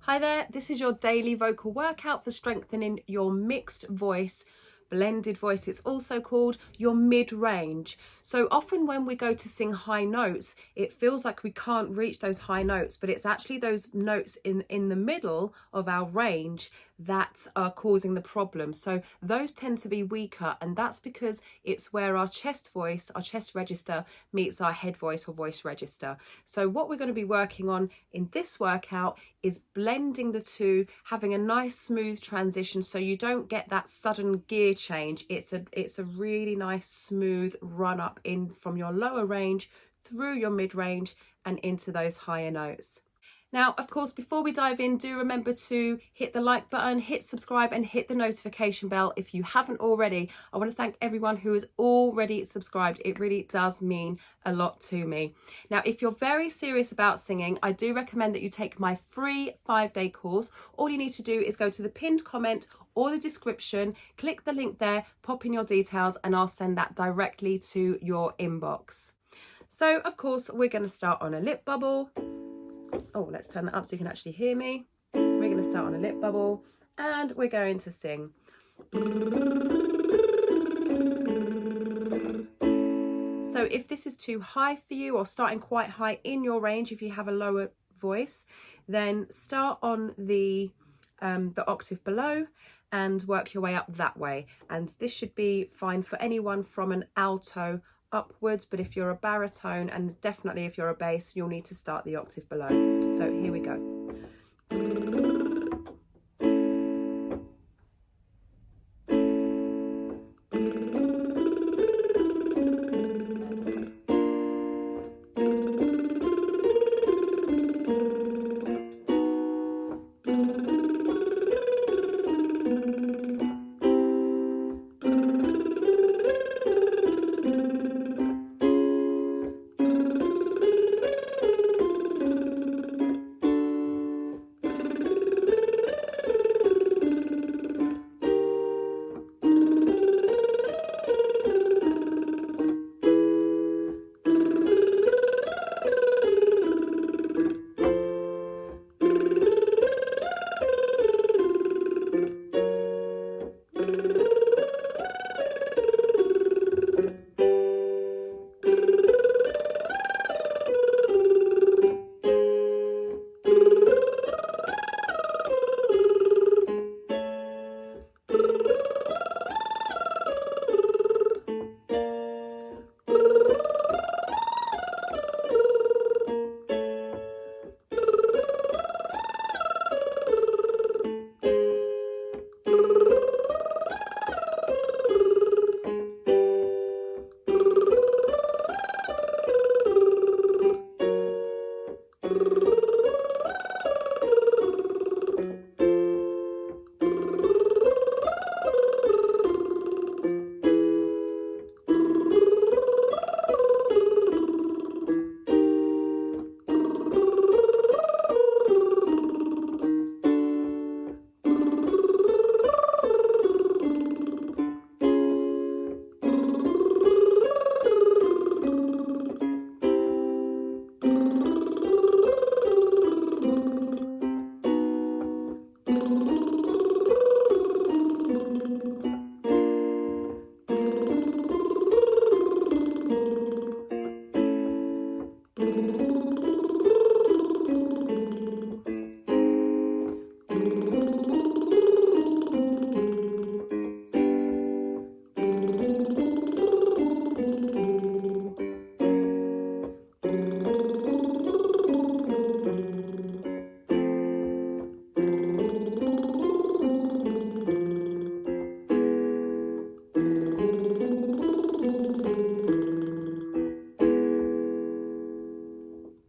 Hi there, this is your daily vocal workout for strengthening your mixed voice, blended voice. It's also called your mid-range. So often when we go to sing high notes, it feels like we can't reach those high notes, but it's actually those notes in the middle of our range that are causing the problem. So those tend to be weaker, and that's because it's where our chest voice, our chest register meets our head voice or voice register. So what we're going to be working on in this workout is blending the two, having a nice smooth transition so you don't get that sudden gear change. It's a really nice smooth run up in from your lower range through your mid range and into those higher notes. Now, of course, before we dive in, do remember to hit the like button, hit subscribe and hit the notification bell if you haven't already. I want to thank everyone who has already subscribed. It really does mean a lot to me. Now, if you're very serious about singing, I do recommend that you take my free 5-day course. All you need to do is go to the pinned comment or the description, click the link there, pop in your details, and I'll send that directly to your inbox. So, of course, we're going to start on a lip bubble. Oh, let's turn that up so you can actually hear me. We're going to start on a lip bubble and we're going to sing. So if this is too high for you or starting quite high in your range, if you have a lower voice, then start on the octave below and work your way up that way. And this should be fine for anyone from an alto upwards, but if you're a baritone and definitely if you're a bass, you'll need to start the octave below. So here we go.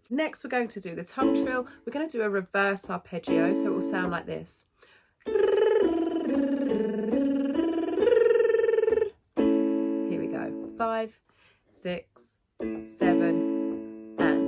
Next, we're going to do the tongue trill. We're going to do a reverse arpeggio, so it will sound like this. Here we go. 5, 6, 7, and.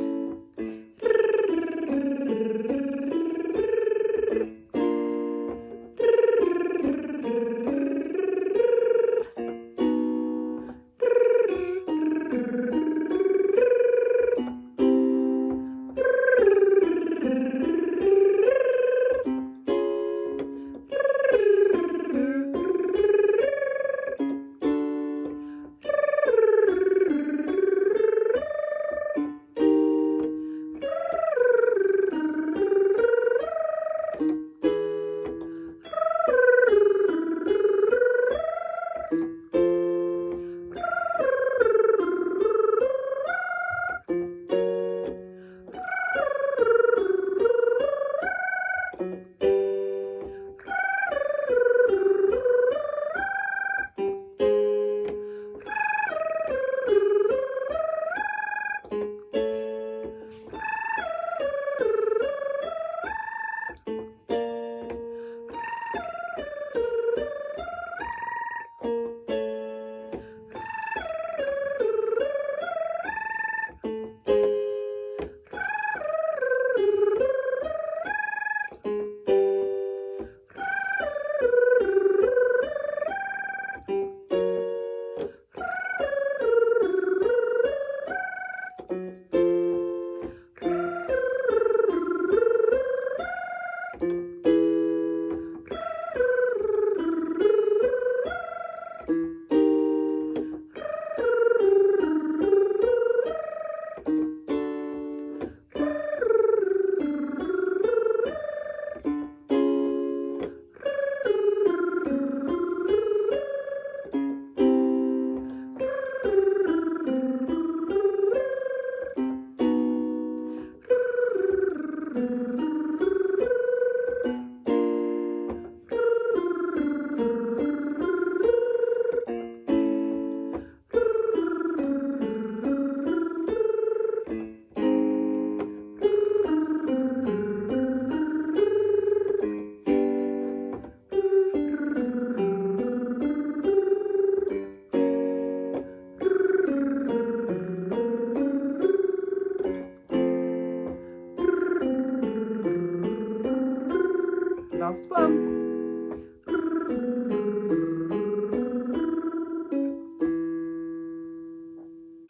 Last one.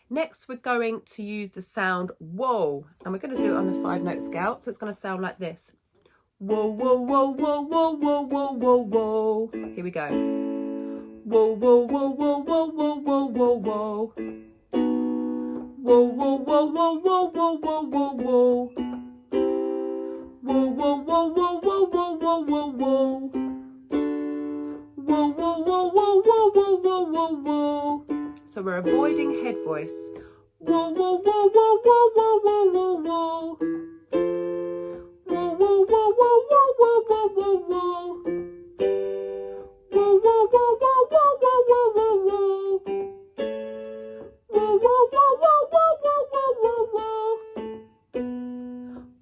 Next, we're going to use the sound whoa, and we're going to do it on the 5-note scale. So it's going to sound like this. Whoa, whoa, whoa, whoa, whoa, whoa, whoa, whoa, whoa. Here we go. Whoa, whoa, whoa, whoa, whoa, whoa, whoa, whoa, whoa. Whoa, whoa, whoa, whoa, whoa, whoa, whoa, whoa, whoa. Whoa, whoa, whoa, whoa, whoa, whoa, whoa, whoa, whoa. Whoa, whoa, whoa, whoa, whoa, whoa, whoa, whoa, whoa. So we're avoiding head voice. Whoa, whoa, whoa, whoa, whoa, whoa, whoa, whoa, whoa. Whoa, whoa, whoa, whoa, whoa, whoa, whoa, whoa, whoa. Whoa, whoa, whoa, whoa, whoa, whoa, whoa, whoa, whoa. Whoa, whoa, whoa, whoa, whoa, whoa, whoa, whoa, whoa.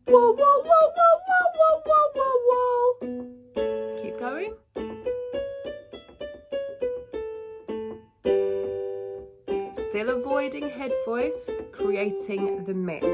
Whoa, whoa, whoa, whoa, whoa, whoa, whoa, whoa. Keep going. Still avoiding head voice, creating the mix.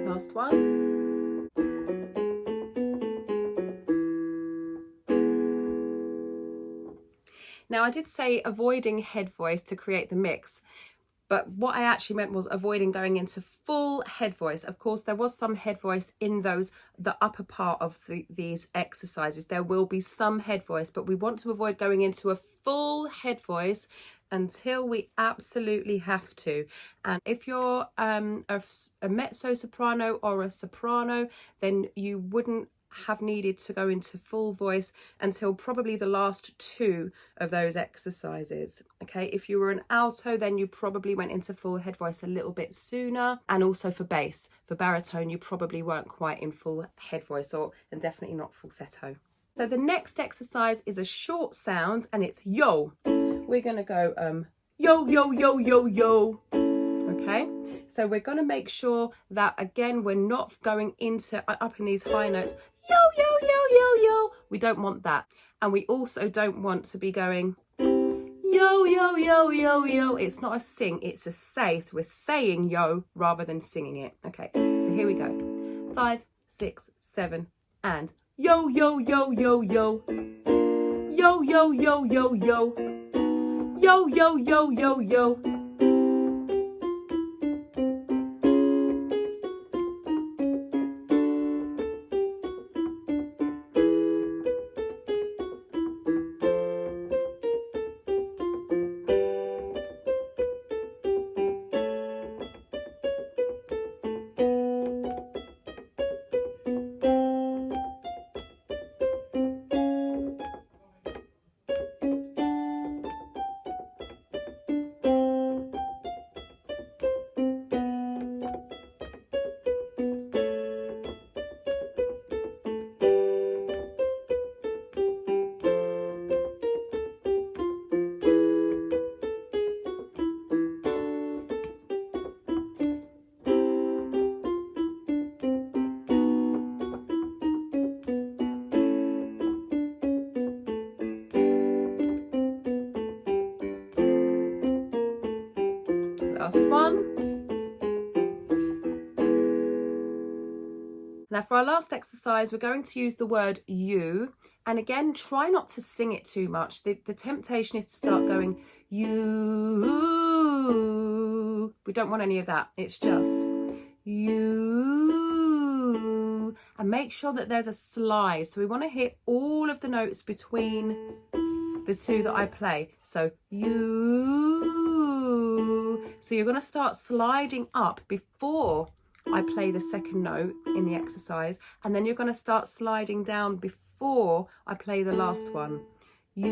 Last one. Now I did say avoiding head voice to create the mix, but what I actually meant was avoiding going into full head voice. Of course, there was some head voice in the upper part of these exercises. There will be some head voice, but we want to avoid going into a full head voice until we absolutely have to. And if you're a mezzo soprano or a soprano, then you wouldn't have needed to go into full voice until probably the last 2 of those exercises. Okay, if you were an alto, then you probably went into full head voice a little bit sooner. And also for bass, for baritone, you probably weren't quite in full head voice, and definitely not falsetto. So the next exercise is a short sound, and it's yo. We're going to go yo, yo, yo, yo, yo. Okay, so we're going to make sure that, again, we're not going into up in these high notes. Yo, yo, yo, yo, yo. We don't want that. And we also don't want to be going yo, yo, yo, yo, yo. It's not a sing, it's a say. So we're saying yo rather than singing it. Okay, so here we go. 5, 6, 7, and yo, yo, yo, yo, yo. Yo, yo, yo, yo, yo. Yo, yo, yo, yo, yo. Last one. Now for our last exercise, we're going to use the word you. And again, try not to sing it too much. The temptation is to start going, you. We don't want any of that. It's just you. And make sure that there's a slide. So we want to hit all of the notes between the two that I play. So you. So you're going to start sliding up before I play the second note in the exercise, and then you're going to start sliding down before I play the last one. You.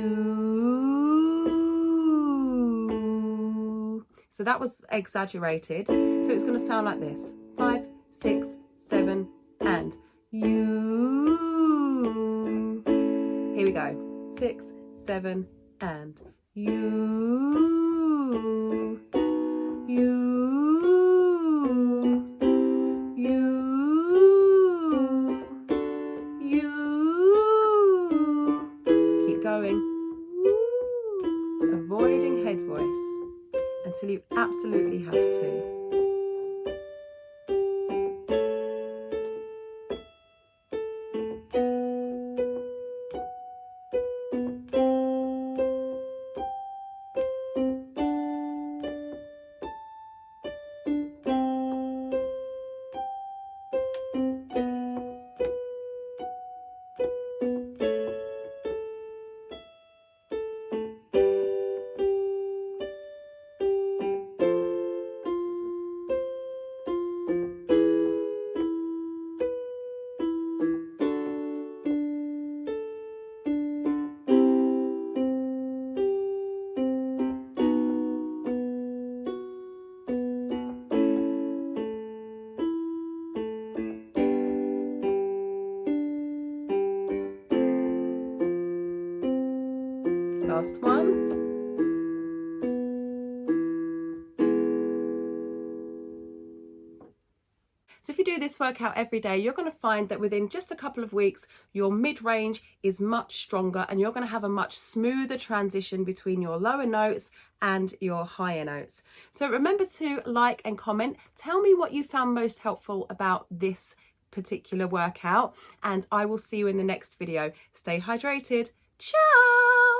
So that was exaggerated. So it's going to sound like this. 5, 6, 7, and you. Here we go. 6, 7, and you. You. Going, avoiding head voice until you absolutely have to. Last one. So if you do this workout every day, you're going to find that within just a couple of weeks, your mid-range is much stronger and you're going to have a much smoother transition between your lower notes and your higher notes. So remember to like and comment. Tell me what you found most helpful about this particular workout, and I will see you in the next video. Stay hydrated. Ciao!